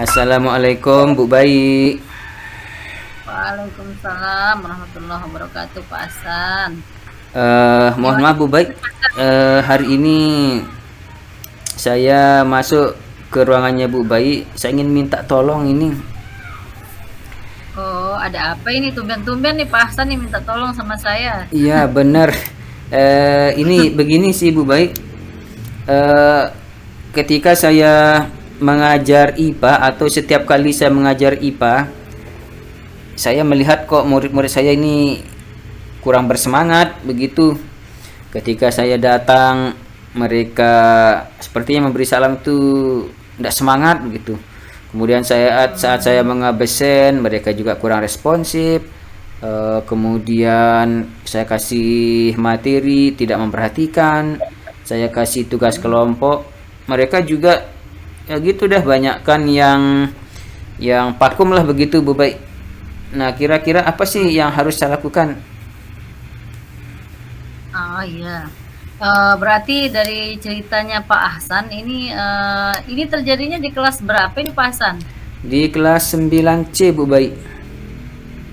Assalamualaikum Bu Bayi. Waalaikumsalam warahmatullahi wabarakatuh, Pak Hasan. Mohon Gimana maaf Bu Bayi. Hari ini saya masuk ke ruangannya Bu Bayi. Saya ingin minta tolong ini. Oh, ada apa ini? Tumben-tumben nih Pak Hasan nih minta tolong sama saya. Iya benar. Ini begini sih Bu Bayi. Eh, Ketika saya mengajar IPA atau setiap kali saya mengajar IPA, saya melihat kok murid-murid saya ini kurang bersemangat begitu. Ketika saya datang, mereka sepertinya memberi salam itu tidak semangat begitu. Kemudian saat saya mengabsen, mereka juga kurang responsif. Kemudian saya kasih materi tidak memperhatikan, saya kasih tugas kelompok, mereka juga ya gitu dah, banyak kan yang vakum lah begitu Bu Baik. Nah, kira-kira apa sih yang harus saya lakukan? Oh iya. Berarti dari ceritanya Pak Hasan ini terjadinya di kelas berapa ini Pak Hasan? Di kelas 9C Bu Baik.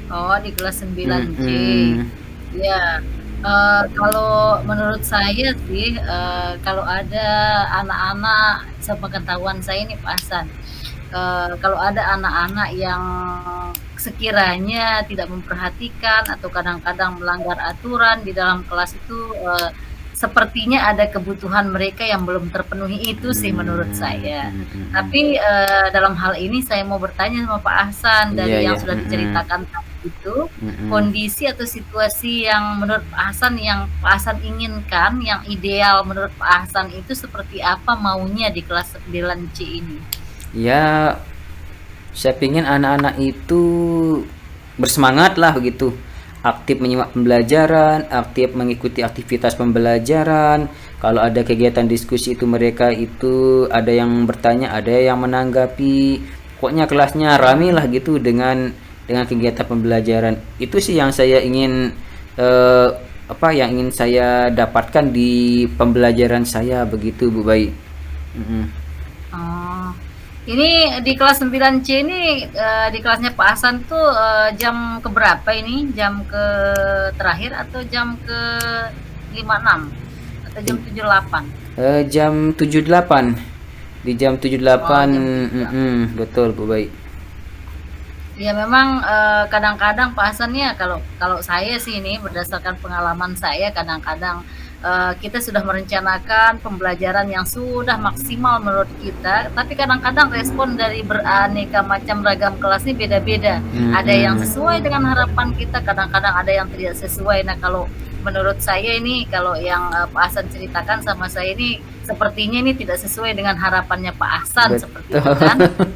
Oh, di kelas 9C. Mm-mm. Ya, kalau menurut saya sih, kalau ada anak-anak, sepengetahuan saya nih Pak Hasan, kalau ada anak-anak yang sekiranya tidak memperhatikan atau kadang-kadang melanggar aturan di dalam kelas itu, sepertinya ada kebutuhan mereka yang belum terpenuhi itu sih menurut saya. Tapi, dalam hal ini saya mau bertanya sama Pak Hasan, Iya dari yang ya. sudah diceritakan tadi itu, kondisi atau situasi yang menurut Pak Hasan yang Pak Hasan inginkan, yang ideal menurut Pak Hasan itu seperti apa maunya di kelas 9C ini? Ya, saya pingin anak-anak itu bersemangat lah begitu, aktif menyimak pembelajaran, aktif mengikuti aktivitas pembelajaran. Kalau ada kegiatan diskusi itu mereka itu ada yang bertanya, ada yang menanggapi. Pokoknya kelasnya rame lah gitu dengan kegiatan pembelajaran. Itu sih yang saya ingin eh, yang ingin saya dapatkan di pembelajaran saya begitu Bu Bayi. Mm-mm. Oh, ini di kelas 9C ini, di kelasnya Pak Hasan tuh, jam keberapa ini? Jam ke terakhir atau jam ke 56? Atau jam 78? Jam 78. Di jam Oh, 78. jam 78. Betul Bu Baik. Ya memang, kadang-kadang Pak Hasan ya kalau kalau saya sih ini berdasarkan pengalaman saya kadang-kadang, kita sudah merencanakan pembelajaran yang sudah maksimal menurut kita, tapi kadang-kadang respon dari beraneka macam ragam kelas ini beda-beda. Ada yang Mm-mm. sesuai dengan harapan kita, kadang-kadang ada yang tidak sesuai. Nah, kalau menurut saya ini kalau yang, Pak Hasan ceritakan sama saya ini sepertinya ini tidak sesuai dengan harapannya Pak Hasan, seperti itu kan? Betul.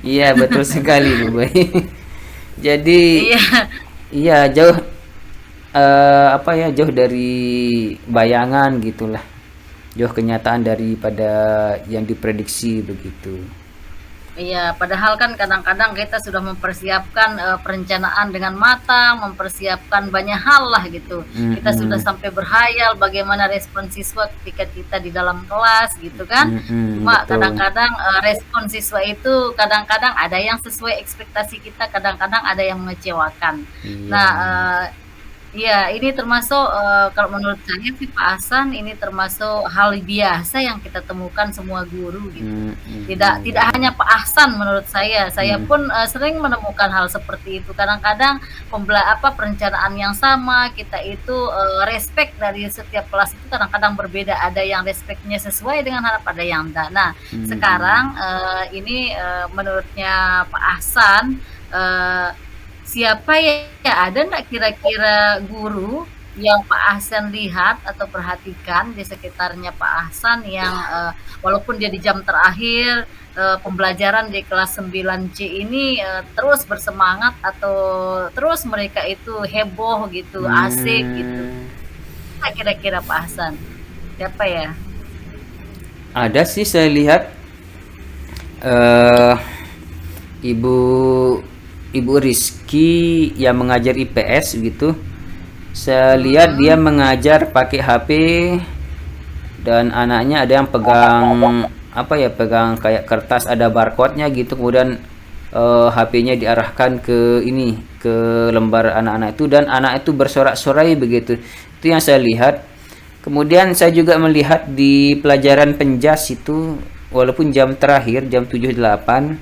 Iya, betul sekali Bu Baik. Jadi Iya. iya, jauh dari bayangan gitulah. Jauh kenyataan daripada yang diprediksi begitu. Iya, padahal kan kadang-kadang kita sudah mempersiapkan, perencanaan dengan matang, mempersiapkan banyak hal lah gitu. Kita sudah Mm-mm. sampai berhayal bagaimana respon siswa ketika kita di dalam kelas gitu kan. Cuma Betul. kadang-kadang, respon siswa itu kadang-kadang ada yang sesuai ekspektasi kita, kadang-kadang ada yang mengecewakan. Nah, Iya. iya, ini termasuk, kalau menurut saya sih Pak Hasan, ini termasuk hal biasa yang kita temukan semua guru gitu. Tidak tidak Iya. hanya Pak Hasan menurut saya Mm. pun, sering menemukan hal seperti itu. Kadang-kadang perencanaan yang sama, kita itu, respect dari setiap kelas itu kadang-kadang berbeda, ada yang respect-nya sesuai dengan harapan, ada yang enggak. Nah, sekarang, Mm. ini, menurutnya Pak Hasan, eee siapa ya, ada nggak kira-kira guru yang Pak Hasan lihat atau perhatikan di sekitarnya Pak Hasan yang, walaupun dia di jam terakhir, pembelajaran di kelas 9C ini, terus bersemangat atau terus mereka itu heboh gitu, asik gitu. Hmm. Nah, kira-kira Pak Hasan, siapa ya? Ada sih saya lihat eh ibu ibu Rizky yang mengajar IPS gitu. Saya lihat dia Mhm. mengajar pakai HP dan anaknya ada yang pegang apa ya, pegang kayak kertas ada barcode-nya gitu, kemudian HP-nya diarahkan ke ini, ke lembar anak-anak itu, dan anak itu bersorak-sorai begitu. Itu yang saya lihat. Kemudian saya juga melihat di pelajaran penjas itu, walaupun jam terakhir jam 7.08,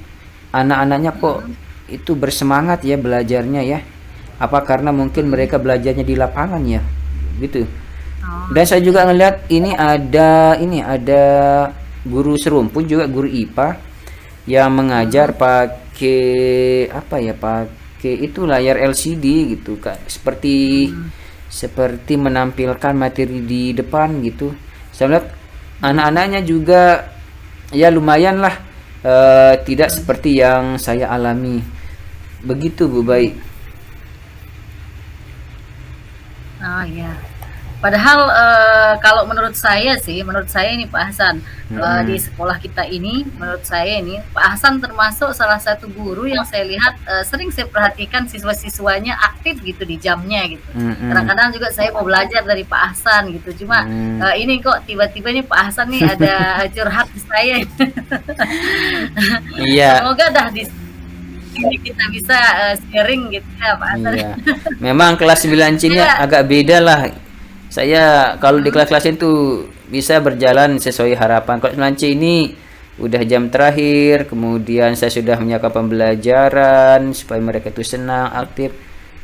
anak-anaknya kok itu bersemangat ya belajarnya ya. Apa karena mungkin mereka belajarnya di lapangan ya, gitu. Oh, Dan saya juga ngelihat ini ada guru serumpun juga, guru IPA yang mengajar pakai apa ya, pakai itu layar LCD gitu Kak, seperti seperti menampilkan materi di depan gitu. Saya lihat anak-anaknya juga ya lumayan lah, tidak seperti yang saya alami begitu Bu Baik. oh ya. Padahal kalau menurut saya ini Pak Hasan, di sekolah kita ini, menurut saya ini Pak Hasan termasuk salah satu guru yang saya lihat sering saya perhatikan siswa-siswanya aktif gitu di jamnya gitu. Kadang-kadang juga saya mau belajar dari Pak Hasan gitu. Cuma ini kok tiba-tiba nih Pak Hasan nih ada curhat di saya. Iya. Semoga dah di sini kita bisa sharing gitu ya Pak Hasan. Iya. Memang kelas 9C ini Iya. agak beda lah. Saya kalau di kelas-kelas itu bisa berjalan sesuai harapan. Kalau 9C ini udah jam terakhir, kemudian saya sudah menyiapkan pembelajaran supaya mereka itu senang, aktif.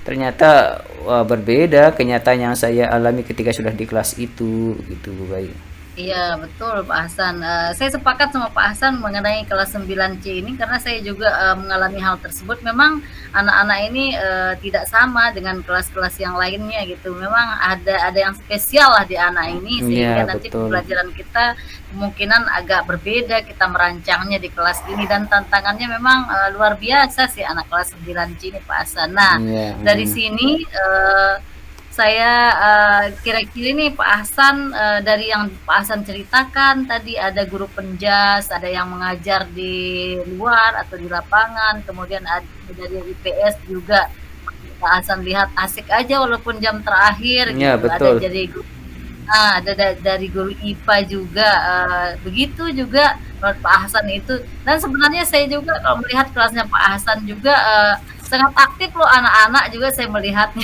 Ternyata wah, berbeda kenyataan yang saya alami ketika sudah di kelas itu, gitu Bu Baik. Iya, betul Pak Hasan. Saya sepakat sama Pak Hasan mengenai kelas 9C ini karena saya juga mengalami hal tersebut. Memang anak-anak ini tidak sama dengan kelas-kelas yang lainnya gitu. Memang ada yang spesial lah di anak ini sehingga Iya, nanti betul. pembelajaran kita kemungkinan agak berbeda kita merancangnya di kelas ini dan tantangannya memang luar biasa sih anak kelas 9C ini Pak Hasan. Nah, Iya, dari sini saya kira-kira nih Pak Hasan dari yang Pak Hasan ceritakan tadi ada guru penjas, ada yang mengajar di luar atau di lapangan, kemudian ada dari IPS juga Pak Hasan lihat asik aja walaupun jam terakhir iya gitu. Ada betul. jadi ada dari guru IPA juga begitu juga menurut Pak Hasan itu. Dan sebenarnya saya juga kalau melihat kelasnya Pak Hasan juga sangat aktif loh anak-anak juga saya melihatnya.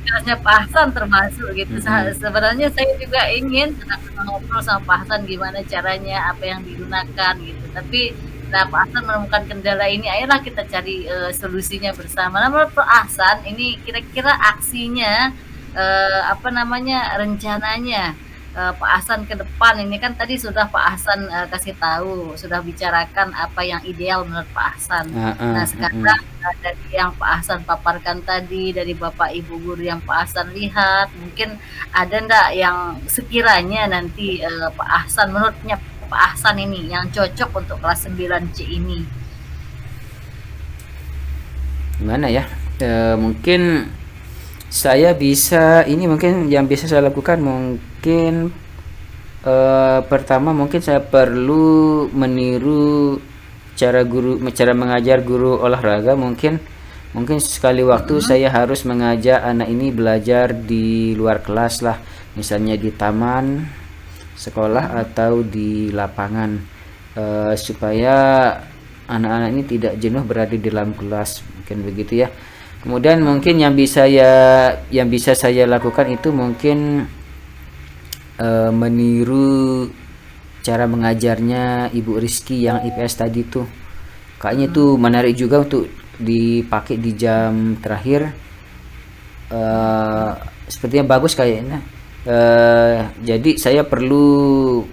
Kelasnya Pak Hasan termasuk gitu. Sebenarnya saya juga ingin ngobrol sama Pak Hasan gimana caranya, apa yang digunakan gitu. Tapi nah Pak Hasan menemukan kendala ini, ayolah kita cari solusinya bersama. Nah, menurut Pak Hasan ini kira-kira aksinya apa namanya rencananya Pak Hasan ke depan ini kan tadi sudah Pak Hasan kasih tahu, sudah bicarakan apa yang ideal menurut Pak Hasan. Heeh, Nah, heeh. sekarang dari yang Pak Hasan paparkan tadi, dari Bapak Ibu guru yang Pak Hasan lihat, mungkin ada ndak yang sekiranya nanti Pak Hasan menurutnya Pak Hasan ini yang cocok untuk kelas 9C ini? Gimana ya? Mungkin saya bisa ini, mungkin yang bisa saya lakukan mungkin pertama mungkin saya perlu meniru cara mengajar guru olahraga. Mungkin sekali waktu saya harus mengajak anak ini belajar di luar kelas lah, misalnya di taman sekolah atau di lapangan, supaya anak-anak ini tidak jenuh berada di dalam kelas, mungkin begitu ya. Kemudian mungkin yang bisa saya lakukan itu mungkin meniru cara mengajarnya Ibu Rizky yang IPS tadi tuh. Kayaknya itu menarik juga untuk dipakai di jam terakhir. Sepertinya bagus kayaknya. Jadi saya perlu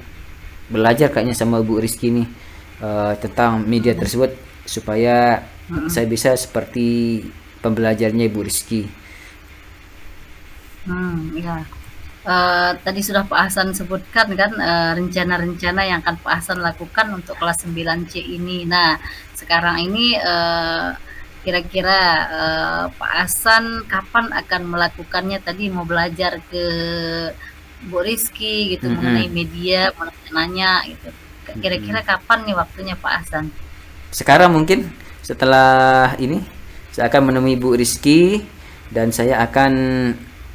belajar kayaknya sama Bu Rizky nih tentang media tersebut supaya saya bisa seperti pembelajarnya Ibu Rizky. Ya. Tadi sudah Pak Hasan sebutkan kan rencana-rencana yang akan Pak Hasan lakukan untuk kelas 9C ini. Nah, sekarang ini kira-kira Pak Hasan kapan akan melakukannya? Tadi mau belajar ke Bu Rizky gitu mengenai media, nanya gitu. Kira-kira kapan nih waktunya Pak Hasan? Sekarang mungkin setelah ini saya akan menemui Bu Rizky dan saya akan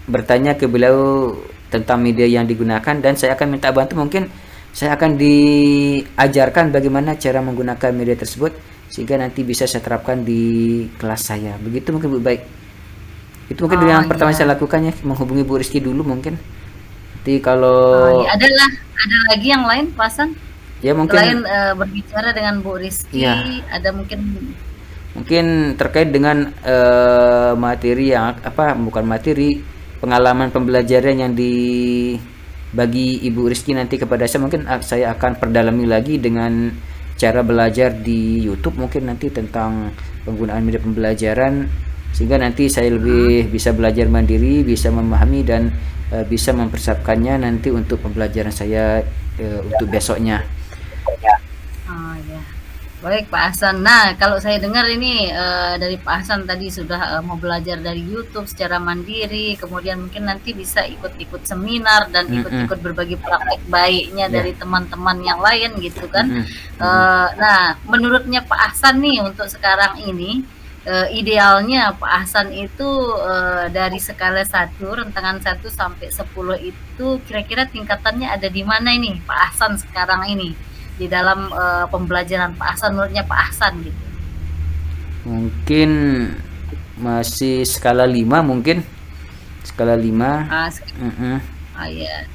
bertanya ke beliau tentang media yang digunakan, dan saya akan minta bantu mungkin saya akan diajarkan bagaimana cara menggunakan media tersebut sehingga nanti bisa saya terapkan di kelas saya. Begitu mungkin Bu. Baik. Itu mungkin Oh yang pertama iya. saya lakukan ya, menghubungi Bu Rizky dulu mungkin. Nanti Oh kalau iya. Ada lagi yang lain Pak Hasan? ya Selain mungkin berbicara dengan Bu ya Rizky, ada mungkin mungkin terkait dengan materi yang apa, bukan materi, pengalaman pembelajaran yang dibagi Ibu Rizky nanti kepada saya, mungkin saya akan perdalami lagi dengan cara belajar di YouTube mungkin nanti tentang penggunaan media pembelajaran, sehingga nanti saya lebih bisa belajar mandiri, bisa memahami dan bisa mempersiapkannya nanti untuk pembelajaran saya untuk besoknya. oh ya. Baik Pak Hasan. Nah, kalau saya dengar ini dari Pak Hasan tadi sudah mau belajar dari YouTube secara mandiri, kemudian mungkin nanti bisa ikut-ikut seminar dan Mm-mm. ikut-ikut berbagi praktek baiknya Ya. dari teman-teman yang lain gitu kan. Mm-mm. Nah, menurutnya Pak Hasan nih untuk sekarang ini idealnya Pak Hasan itu dari skala 1, rentangan 1 sampai 10 itu kira-kira tingkatannya ada di mana ini Pak Hasan sekarang ini di dalam pembelajaran Pak Hasan, menurutnya Pak Hasan gitu. Mungkin masih skala 5 mungkin. Skala 5. Ah, Mm-mm. ya.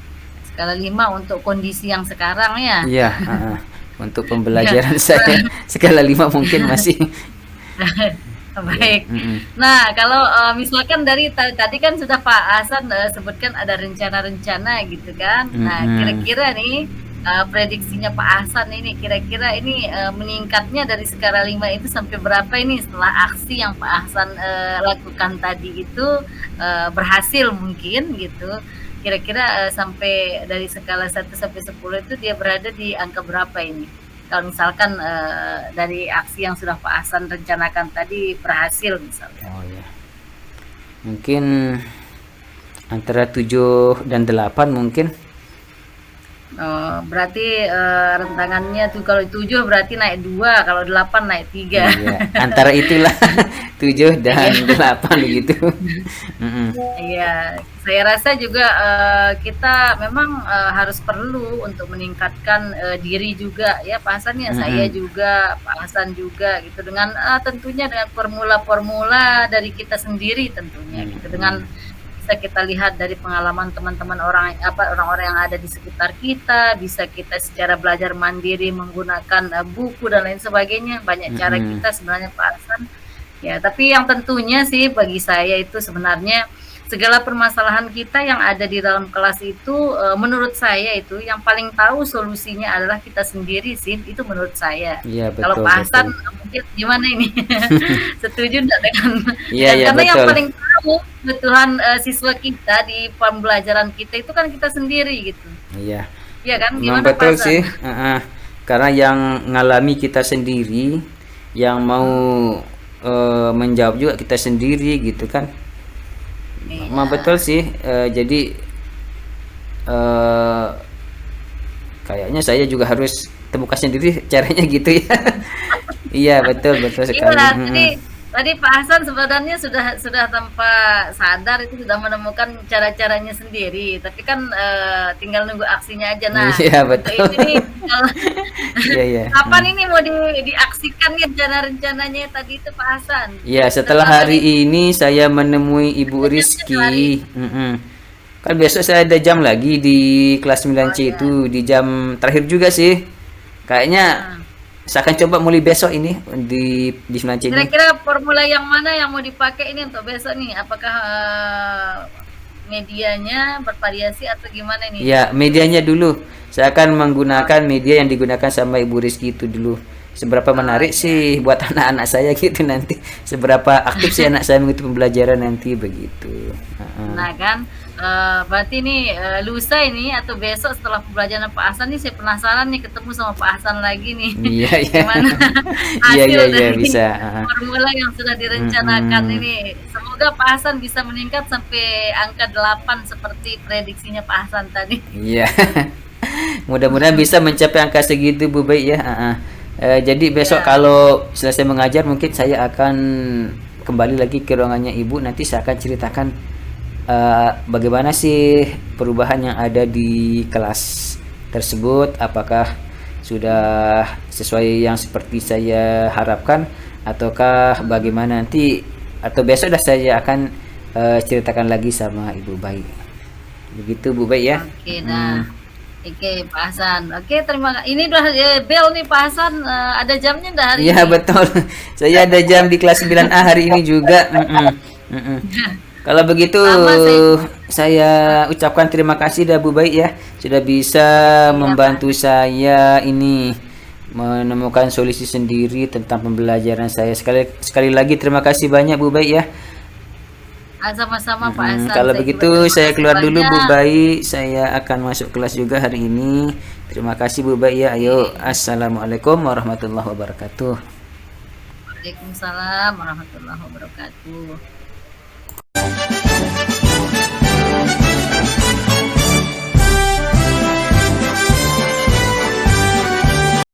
Skala 5 untuk kondisi yang sekarang ya. Iya, untuk pembelajaran saya skala 5 mungkin masih. Baik. Mm-mm. Nah, kalau misalkan dari tadi kan sudah Pak Hasan sebutkan ada rencana-rencana gitu kan. Nah, Mm-mm. kira-kira nih prediksinya Pak Hasan ini kira-kira ini meningkatnya dari skala 5 itu sampai berapa ini setelah aksi yang Pak Hasan lakukan tadi itu berhasil mungkin gitu. Kira-kira sampai dari skala 1 sampai 10 itu dia berada di angka berapa ini? Kalau misalkan dari aksi yang sudah Pak Hasan rencanakan tadi berhasil misalnya. Oh ya. Mungkin antara 7 dan 8 mungkin. Berarti rentangannya tuh kalau 7 berarti naik 2, kalau 8 naik 3. Iya, antara itulah 7 dan 8 begitu. Mm-mm. Iya, saya rasa juga kita memang harus perlu untuk meningkatkan diri juga ya Pak Hasan ya, saya juga, Pak Hasan juga gitu dengan tentunya dengan formula-formula dari kita sendiri tentunya gitu, dengan bisa kita lihat dari pengalaman teman-teman orang-orang yang ada di sekitar kita, bisa kita secara belajar mandiri menggunakan buku dan lain sebagainya, banyak cara kita sebenarnya Pak Hasan. Ya, tapi yang tentunya sih bagi saya itu sebenarnya segala permasalahan kita yang ada di dalam kelas itu menurut saya itu yang paling tahu solusinya adalah kita sendiri sih, itu menurut saya. Iya, Kalau betul, Pak Hasan betul. mungkin gimana ini? Setuju enggak dengan Iya, iya, karena yang betul. paling tahu kebutuhan siswa kita di pembelajaran kita itu kan kita sendiri gitu. Iya. Iya kan? Memang Gimana Pak betul Hasan? sih. Karena yang ngalami kita sendiri, yang mau menjawab juga kita sendiri gitu kan. Memang betul sih. Jadi kayaknya saya juga harus temukan sendiri caranya gitu ya. Iya, betul sekali. Iya, tadi Pak Hasan sebenarnya sudah tanpa sadar itu sudah menemukan cara-caranya sendiri, tapi kan tinggal nunggu aksinya aja. Nah, Iya, untuk betul. ini nih, Iya. kapan ini mau diaksikan nih rencana-rencananya tadi itu Pak Hasan? Iya, setelah hari ini saya menemui Ibu Rizky. Kan besok saya ada jam lagi di kelas 9C itu, di jam terakhir juga sih. Kayaknya saya akan coba mulai besok ini di 9C ini. Kira-kira formula yang mana yang mau dipakai ini untuk besok nih? Apakah medianya bervariasi atau gimana nih? Ya, medianya dulu. Saya akan menggunakan media yang digunakan sama Ibu Rizky itu dulu. Seberapa menarik sih buat anak-anak saya gitu nanti. Seberapa aktif sih anak saya mengikuti pembelajaran nanti begitu. Nah kan, berarti nih lusa ini atau besok setelah pembelajaran Pak Hasan nih saya penasaran nih ketemu sama Pak Hasan lagi nih. Iya. Gimana Iya, hasil dari bisa. formula yang sudah direncanakan ini. Semoga Pak Hasan bisa meningkat sampai angka 8 seperti prediksinya Pak Hasan tadi. Iya. Mudah-mudahan bisa mencapai angka segitu Bu Baik ya. Jadi besok kalau selesai mengajar mungkin saya akan kembali lagi ke ruangannya Ibu. Nanti saya akan ceritakan bagaimana sih perubahan yang ada di kelas tersebut apakah sudah sesuai yang seperti saya harapkan ataukah bagaimana nanti, atau besok dah saya akan ceritakan lagi sama Ibu Baik. Begitu Bu Baik ya. Oke, dah. Oke, Pak Hasan. Oke, terima kasih. Ini udah bel nih Pak Hasan. Ada jamnya dah hari Iya ini. betul. Saya ada jam di kelas 9A hari ini juga. Kalau begitu Sama, saya ucapkan terima kasih dah Bu Baik ya, sudah bisa membantu saya ini menemukan solusi sendiri tentang pembelajaran saya. Sekali lagi terima kasih banyak Bu Baik ya. Sama-sama Pak Hasan. Kalau Saya begitu juga terima saya kasih keluar dulu Bu banyak. Baik, saya akan masuk kelas juga hari ini. Terima kasih Bu Baik ya. Ayo, assalamualaikum warahmatullahi wabarakatuh. Waalaikumsalam warahmatullahi wabarakatuh.